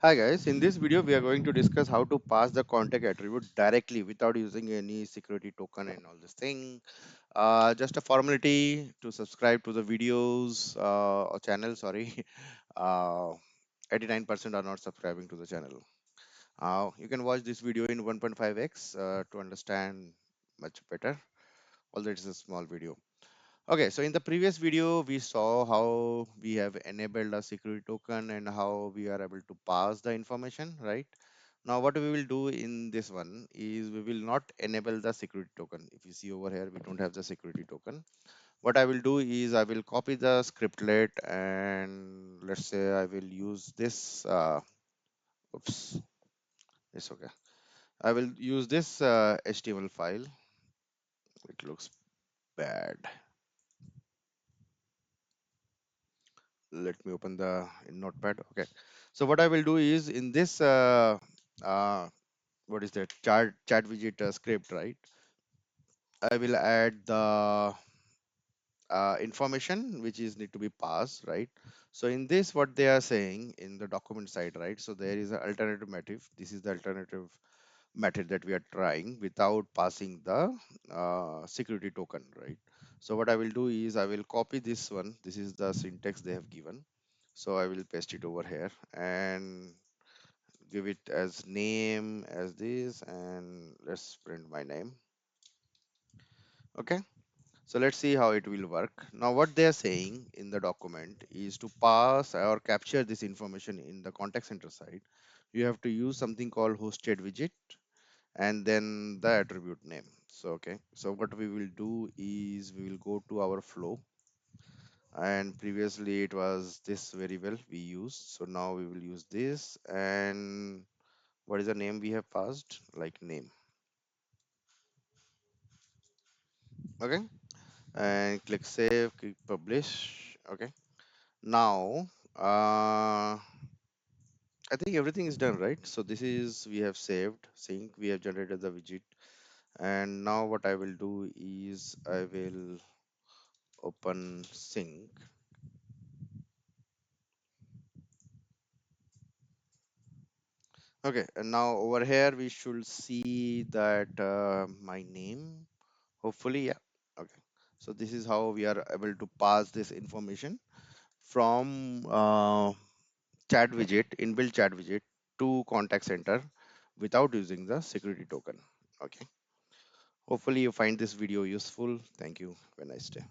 Hi guys, in this video we are going to discuss how to pass the contact attribute directly without using any security token and all this thing. Just a formality to subscribe to the videos or channel, sorry. Uh, 89% are not subscribing to the channel. You can watch this video in 1.5x to understand much better, although it's a small video. Okay, so in the previous video, we saw how we have enabled a security token and how we are able to pass the information, right? Now, what we will do in this one is we will not enable the security token. If you see over here, we don't have the security token. What I will do is I will copy the scriptlet and let's say I will use this. Oops, it's okay. I will use this HTML file. It looks bad. Let me open the in notepad. Okay, so what I will do is in this uh, what is that chat widget script, right? I will add the information which is need to be passed, right? So in this what they are saying in the document side, right? So there is an alternative method. This is the alternative method that we are trying without passing the security token, right? So what I will do is I will copy this one. This is the syntax they have given. So I will paste it over here and give it as name as this, and let's print my name. Okay, so let's see how it will work. Now what they are saying in the document is to pass or capture this information in the contact center side. You have to use something called hosted widget and then the attribute name. So okay, so what we will do is we will go to our flow, and previously it was this variable we used, so now we will use this. And what is the name we have passed, like name. Okay, and click save, click publish. Okay, now I think everything is done, right? So this is we have saved sync, we have generated the widget, and now what I will do is I will open sync. Okay, and now over here we should see that my name, hopefully, yeah. Okay, so this is how we are able to pass this information from chat widget, inbuilt chat widget, to contact center without using the security token. Okay, hopefully you find this video useful. Thank you. Have a nice day.